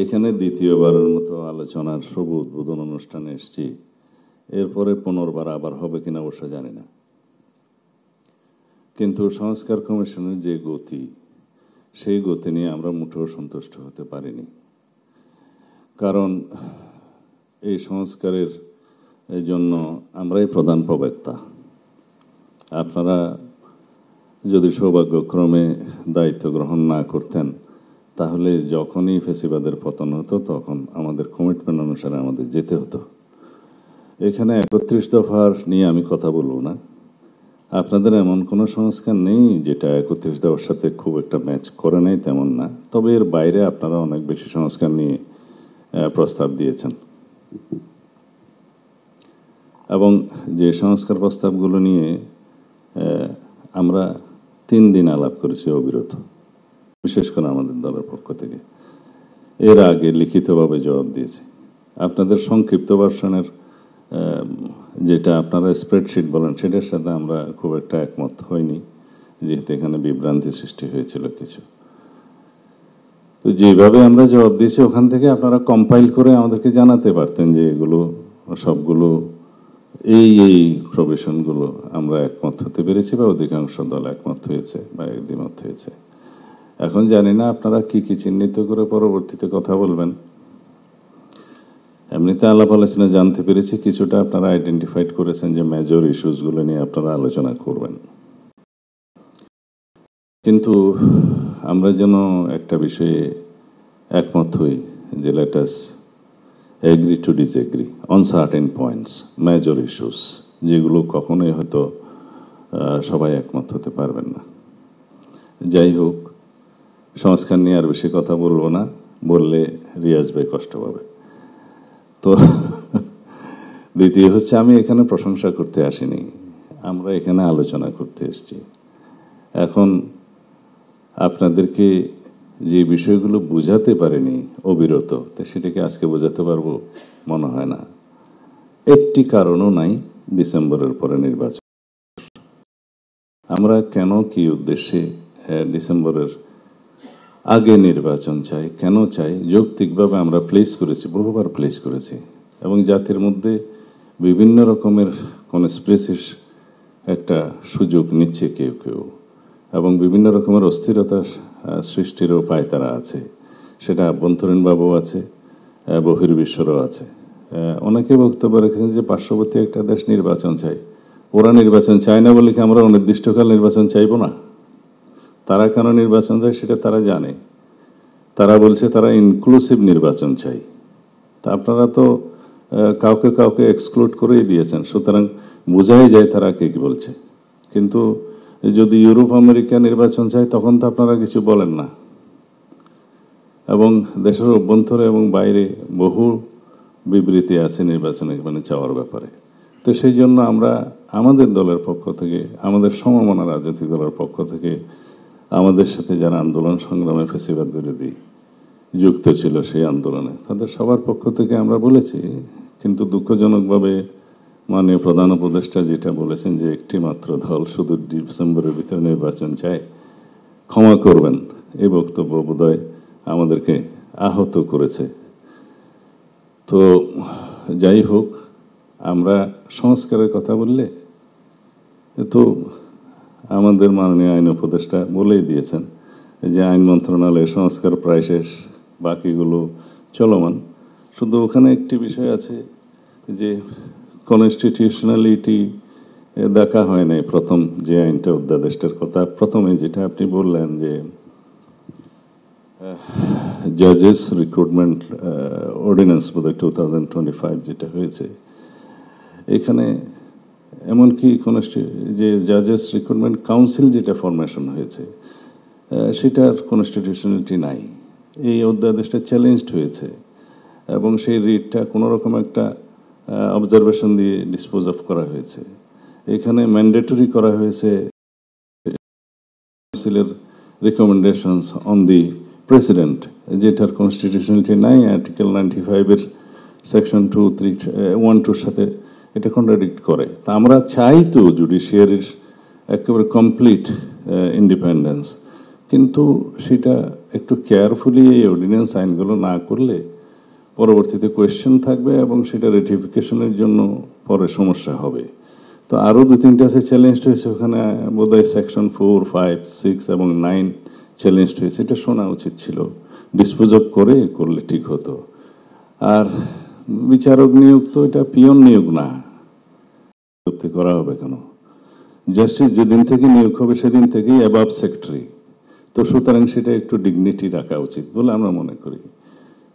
এখানে দ্বিতীয়বারের মতো আলোচনার শুভ উদ্বোধন অনুষ্ঠানে এসেছি। এরপরে পুনর্বার আবার হবে কিনা অবশ্য জানি না, কিন্তু সংস্কার কমিশনের যে গতি, সেই গতি নিয়ে আমরা মোটেও সন্তুষ্ট হতে পারিনি। কারণ এই সংস্কারের জন্য আমরাই প্রধান প্রবক্তা। আপনারা যদি সৌভাগ্যক্রমে দায়িত্ব গ্রহণ না করতেন, তাহলে যখনই ফেসিবাদের পতন হতো তখন আমাদের কমিটমেন্ট অনুসারে আমাদের যেতে হতো। এখানে 31 দফার নিয়ে আমি কথা বলবো না। আপনাদের এমন কোনো সংস্কার নেই যেটা 31 দফার সাথে খুব একটা ম্যাচ করে নেই, তেমন না। তবে এর বাইরে আপনারা অনেক বেশি সংস্কার নিয়ে প্রস্তাব দিয়েছেন, এবং যে সংস্কার প্রস্তাবগুলো নিয়ে আমরা 3 দিন আলাপ করেছি অবিরত, বিশেষ করে আমাদের দলের পক্ষ থেকে। এর আগে লিখিতভাবে জবাব দিয়েছি। আপনাদের সংক্ষিপ্ত ভার্সনের যেটা আপনারা স্প্রেডশিট বলেন, সেটার সাথে আমরা খুব একটা একমত হইনি, যেহেতু এখানে বিভ্রান্তি সৃষ্টি হয়েছিল কিছু। তো যেভাবে আমরা জবাব দিয়েছি, ওখান থেকে আপনারা কম্পাইল করে আমাদেরকে জানাতে পারতেন যে এগুলো সবগুলো এই প্রভিশনগুলো আমরা একমত হতে পেরেছি, বা অধিকাংশ দল একমত হয়েছে বা দ্বিমত হয়েছে। এখন জানি না আপনারা কি কি চিহ্নিত করে পরবর্তীতে কথা বলবেন। এমনিতে আলাপ আলোচনা জানতে পেরেছি কিছুটা আপনারা আইডেন্টিফাইড করেছেন যে মেজর ইস্যুসগুলো নিয়ে আপনারা আলোচনা করবেন। কিন্তু আমরা যেন একটা বিষয়ে একমত হই যে let us agree to disagree on certain points, major issues, যেগুলো কখনোই হয়তো সবাই একমত হতে পারবেন না। যাই হোক, সংস্কার নিয়ে আর বেশি কথা বলবো না, বললে রিয়াজ ভাই কষ্ট পাবে। তো দ্বিতীয় হচ্ছে, আমি এখানে প্রশংসা করতে আসিনি, আমরা এখানে আলোচনা করতে এসেছি। এখন আপনাদেরকে যে বিষয়গুলো বোঝাতে পারেনি অবিরত, তো সেটাকে আজকে বোঝাতে পারবো মনে হয় না। একটি কারণও নাই ডিসেম্বরের পরে নির্বাচন। আমরা কেন, কি উদ্দেশ্যে ডিসেম্বরের আগে নির্বাচন চাই, কেন চাই, যৌক্তিকভাবে আমরা প্লেস করেছি, বহুবার প্লেস করেছি। এবং জাতির মধ্যে বিভিন্ন রকমের কনস্পিরেসির একটা সুযোগ নিচ্ছে কেউ কেউ, এবং বিভিন্ন রকমের অস্থিরতা সৃষ্টিরও পায়তারা আছে। সেটা আভ্যন্তরীণভাবেও আছে, বহির্বিশ্বেরও আছে। অনেকে বক্তব্য রেখেছেন যে পার্শ্ববর্তী একটা দেশ নির্বাচন চাই। ওরা নির্বাচন চায় না বলে কি আমরা অনির্দিষ্টকাল নির্বাচন চাইব না? তারা কেন নির্বাচন চায় সেটা তারা জানে। তারা বলছে তারা ইনক্লুসিভ নির্বাচন চাই। তা আপনারা তো কাউকে কাউকে এক্সক্লুড করেই দিয়েছেন, সুতরাং বোঝাই যায় তারা কে কি বলছে। কিন্তু যদি ইউরোপ আমেরিকা নির্বাচন চায়, তখন তো আপনারা কিছু বলেন না। এবং দেশের অভ্যন্তরে এবং বাইরে বহু বিবৃতি আছে নির্বাচনে মানে চাওয়ার ব্যাপারে। তো সেই জন্য আমরা আমাদের দলের পক্ষ থেকে, আমাদের সমমনা রাজনৈতিক দলের পক্ষ থেকে, আমাদের সাথে যারা আন্দোলন সংগ্রামে ফ্যাসিবাদ বিরোধী যুক্ত ছিল সেই আন্দোলনে, তাদের সবার পক্ষ থেকে আমরা বলেছি। কিন্তু দুঃখজনকভাবে মাননীয় প্রধান উপদেষ্টা যেটা বলেছেন যে একটি মাত্র দল শুধু ডিসেম্বরের ভিতরে নির্বাচন চায়, ক্ষমা করবেন, এই বক্তব্য বোধহয় আমাদেরকে আহত করেছে। তো যাই হোক, আমরা সংস্কারের কথা বললে তো আমাদের মাননীয় আইন উপদেষ্টা বলেই দিয়েছেন যে আইন মন্ত্রণালয়ের সংস্কার প্রায় শেষ, বাকিগুলো চলমান। শুধু ওখানে একটি বিষয় আছে যে কনস্টিটিউশনালিটি দেখা হয় নাই। প্রথম যে আইনটা, অধ্যাদেশটার কথা প্রথমে যেটা আপনি বললেন যে জাজেস রিক্রুটমেন্ট অর্ডিন্যান্স বোধহয় 2025 যেটা হয়েছে, এখানে এমনকি যে জাজেস রিক্রুটমেন্ট কাউন্সিল যেটা ফরমেশন হয়েছে, সেটার কনস্টিটিউশনালিটি নাই। এই অধ্যাদেশটা চ্যালেঞ্জড হয়েছে, এবং সেই রিটটা কোনোরকম একটা অবজারভেশন দিয়ে ডিসপোজ অফ করা হয়েছে। এখানে ম্যান্ডেটরি করা হয়েছে কাউন্সিলের রিকমেন্ডেশনস অন দি প্রেসিডেন্ট, যেটার কনস্টিটিউশনালিটি নাই। আর্টিকেল 95-এর সেকশন 1-2 সাথে এটা কন্ট্রাডিক্ট করে। তা আমরা চাই তো জুডিশিয়ারির একেবারে কমপ্লিট ইন্ডিপেন্ডেন্স, কিন্তু সেটা একটু কেয়ারফুলি এই অর্ডিন্যান্স আইনগুলো না করলে পরবর্তীতে কোয়েশ্চেন থাকবে এবং সেটা রেটিফিকেশনের জন্য পরে সমস্যা হবে। তো আরও 2-3টা আছে চ্যালেঞ্জ হয়েছে, ওখানে বোধহয় সেকশন 4, 5, 6 এবং 9 চ্যালেঞ্জ হয়েছে। এটা শোনা উচিত ছিল, ডিসপোজ অফ করলে ঠিক হতো। আর বিচারক নিয়োগ তো এটা পিয়ন নিয়োগ না, করা হবে কেন? জাস্টিস যেদিন থেকে নিয়োগ হবে সেদিন থেকেই অ্যাবাভ সেক্রেটারি, তো সুতরাং সেটা একটু ডিগনিটি রাখা উচিত বলে আমরা মনে করি।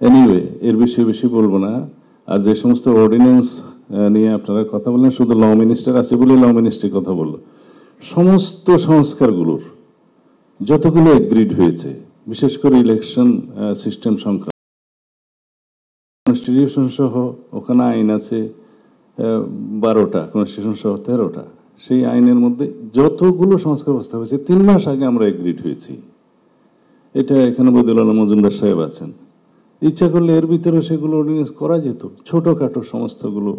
এনিওয়ে, এর বিষয়ে বেশি বলবো না। আর যে সমস্ত অর্ডিন্যান্স নিয়ে আপনারা কথা বললেন, শুধু ল মিনিস্টার আছে বলে ল মিনিস্ট্রি কথা বললো, সমস্ত সংস্কারগুলোর যতগুলো এগ্রিড হয়েছে, বিশেষ করে ইলেকশন সিস্টেম সংক্রান্ত, কনস্টিটিউশন সহ ওখানে আইন আছে 12টা, কনস্টিটিউশন সহ 13টা। সেই আইনের মধ্যে যতগুলো সংস্কার প্রস্তাব হয়েছে 3 মাস আগে আমরা এগ্রিড হয়েছি। এটা এখানে বদিউল আলম মজুমদার সাহেব আছেন, ইচ্ছা করলে এর ভিতরে সেগুলো অর্ডিন্যান্স করা যেত, ছোটখাটো সমস্তগুলো,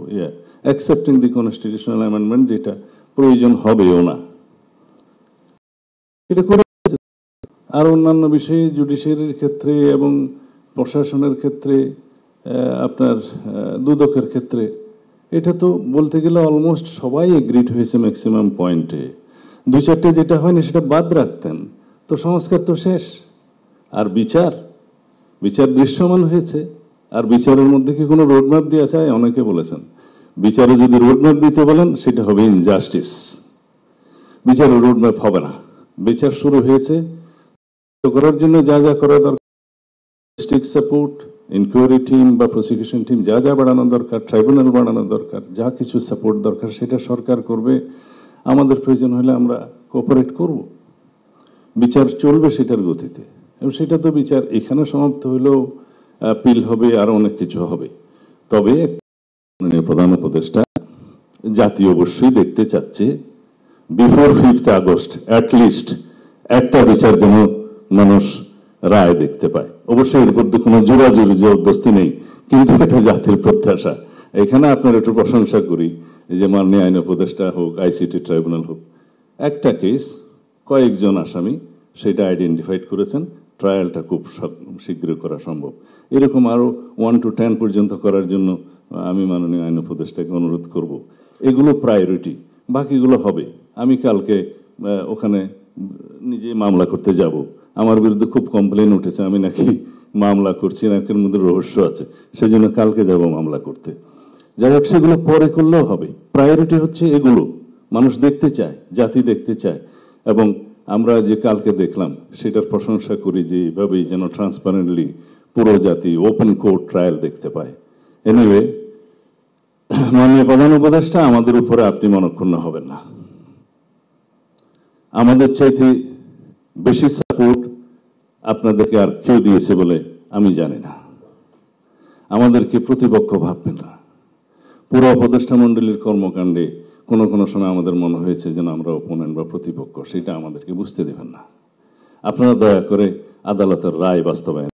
অ্যাকসেপ্টিং দি কনস্টিটিউশনাল অ্যামেন্ডমেন্ট, যেটা প্রয়োজন হবেও না, এটা করে। আর অন্যান্য বিষয়ে জুডিশিয়ারির ক্ষেত্রে এবং প্রশাসনের ক্ষেত্রে, আপনার দুদকের ক্ষেত্রে, এটা তো বলতে গেলে অলমোস্ট সবাই এগ্রিড হয়েছে ম্যাক্সিমাম পয়েন্টে। 2-4টে যেটা হয়নি সেটা বাদ রাখতেন, তো সংস্কার তো শেষ। আর বিচার দৃশ্যমান হয়েছে। আর বিচারের মধ্যে কি কোনো রোডম্যাপ দেওয়া চায়? অনেকে বলেছেন বিচারে যদি রোডম্যাপ দিতে বলেন সেটা হবে ইনজাস্টিস, বিচারের রোডম্যাপ হবে না। বিচার শুরু হয়েছে, করার জন্য যা যা করা দরকার, ডিস্ট্রিক্ট সাপোর্ট, ইনকোয়ারি টিম বা প্রসিকিউশন টিম যা যা বাড়ানো দরকার, ট্রাইব্যুনাল বাড়ানো দরকার, যা কিছু সাপোর্ট দরকার সেটা সরকার করবে। আমাদের প্রয়োজন হলে আমরা কোঅপারেট করব, বিচার চলবে সেটার গতিতে। এবং সেটা তো বিচার এখানে সমাপ্ত হলেও আপিল হবে, আরো অনেক কিছু হবে। তবে প্রধান উপদেষ্টা জাতি অবশ্যই দেখতে চাচ্ছে বিফোর 5th আগস্ট অ্যাটলিস্ট একটা বিচার যেন মানুষ রায় দেখতে পায়। অবশ্যই এর মধ্যে কোনো জোরাজুরি জবরদস্তি নেই, কিন্তু এটা জাতির প্রত্যাশা। এখানে আপনার একটু প্রশংসা করি যে মাননীয় আইন উপদেষ্টা হোক, আইসিটি ট্রাইব্যুনাল হোক, একটা কেস কয়েকজন আসামি সেটা আইডেন্টিফাইড করেছেন, ট্রায়ালটা খুব শীঘ্র করা সম্ভব। এরকম আরো 1 to 10 পর্যন্ত করার জন্য আমি মাননীয় আইন উপদেষ্টাকে অনুরোধ করব। এগুলো প্রায়োরিটি, বাকিগুলো হবে। আমি কালকে ওখানে নিজে মামলা করতে যাব। আমার বিরুদ্ধে খুব কমপ্লেন উঠেছে আমি নাকি মামলা করছি, নাকের মধ্যে রহস্য আছে, সেজন্য কালকে যাব মামলা করতে। যাই হোক, সেগুলো পরে করলেও হবে। প্রায়োরিটি হচ্ছে এগুলো, মানুষ দেখতে চায়, জাতি দেখতে চায়। এবং আমরা যে কালকে দেখলাম সেটার প্রশংসা করি যে এইভাবেই যেন ট্রান্সপারেন্টলি পুরো জাতি ওপেন কোর্ট ট্রায়াল দেখতে পায়। এনিওয়ে, মাননীয় প্রধান উপদেষ্টা, আমাদের উপরে আপনি মনক্ষুণ্ণ হবেন না। আমাদের চাইতে বেশি সাপোর্ট আপনাদেরকে আর কেউ দিয়েছে বলে আমি জানি না। আমাদেরকে প্রতিপক্ষ ভাববেন না। পুরো উপদেষ্টা মণ্ডলীর কর্মকাণ্ডে কোনো কোনো সময় আমাদের মনে হয়েছে যেন আমরা অপোনেন্ট বা প্রতিপক্ষ, সেটা আমাদেরকে বুঝতে দেবেন না। আপনারা দয়া করে আদালতের রায় বাস্তবায়ন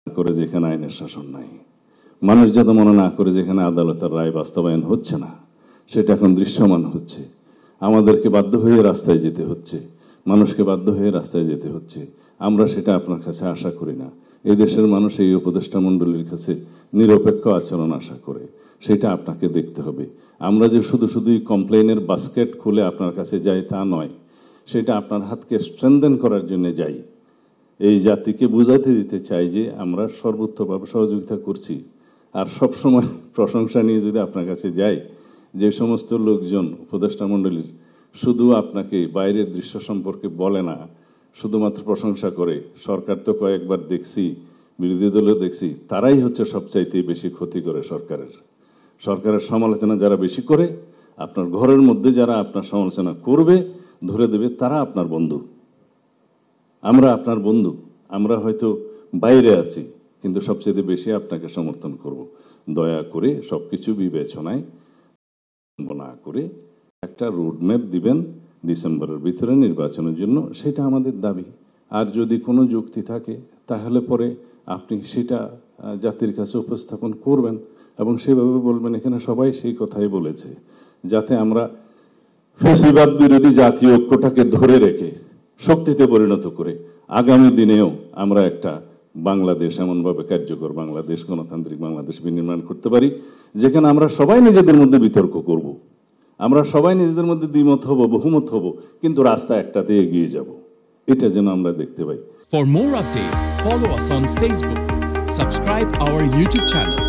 করে, যেখানে আইনের শাসন নাই, মানুষ যাতে মনে না করে যেখানে আদালতের রায় বাস্তবায়ন হচ্ছে না, সেটা এখন দৃশ্যমান হচ্ছে। আমাদেরকে বাধ্য হয়ে রাস্তায় যেতে হচ্ছে, মানুষকে বাধ্য হয়ে রাস্তায় যেতে হচ্ছে। আমরা সেটা আপনার কাছে আশা করি না। এই দেশের মানুষ এই উপদেষ্টা মণ্ডলীর কাছে নিরপেক্ষ আচরণ আশা করে, সেটা আপনাকে দেখতে হবে। আমরা যে শুধুই কমপ্লেনের বাস্কেট খুলে আপনার কাছে যাই তা নয়, সেটা আপনার হাতকে স্ট্রেনদেন করার জন্য যাই। এই জাতিকে বুঝাতে দিতে চাই যে আমরা সর্বোচ্চভাবে সহযোগিতা করছি। আর সবসময় প্রশংসা নিয়ে যদি আপনার কাছে যাই, যে সমস্ত লোকজন উপদেষ্টা মণ্ডলীর শুধু আপনাকে বাইরের দৃশ্য সম্পর্কে বলে না, শুধুমাত্র প্রশংসা করে, সরকার তো কয়েকবার দেখছি, বিরোধী দলও দেখছি, তারাই হচ্ছে সবচাইতে বেশি ক্ষতি করে সরকারের সমালোচনা যারা বেশি করে, আপনার ঘরের মধ্যে যারা আপনার সমালোচনা করবে, ধরে দেবে, তারা আপনার বন্ধু। আমরা আপনার বন্ধু। আমরা হয়তো বাইরে আছি, কিন্তু সবচেয়ে বেশি আপনাকে সমর্থন করব। দয়া করে সবকিছু বিবেচনায় না করে একটা রোডম্যাপ দিবেন ডিসেম্বরের ভিতরে নির্বাচনের জন্য, সেটা আমাদের দাবি। আর যদি কোনো যুক্তি থাকে তাহলে পরে আপনি সেটা জাতির কাছে উপস্থাপন করবেন এবং সেভাবে বলবেন। এখানে সবাই সেই কথাই বলেছে, যাতে আমরা ফ্যাসিবাদ বিরোধী জাতীয় ঐক্যটাকে ধরে রেখে শক্তিতে পরিণত করে আগামী দিনেও আমরা একটা বাংলাদেশ, এমনভাবে কার্যকর বাংলাদেশ, গণতান্ত্রিক বাংলাদেশ বিনির্মাণ করতে পারি, যেখানে আমরা সবাই নিজেদের মধ্যে বিতর্ক করব, আমরা সবাই নিজেদের মধ্যে দ্বিমত হব, বহুমত হব, কিন্তু রাস্তা একটাতে এগিয়ে যাব। এটা যেন আমরা দেখতে পাই। For more updates, follow us on Facebook, subscribe our YouTube channel,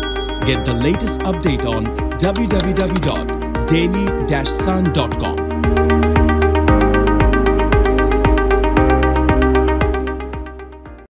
get the latest update on www.daily-sun.com.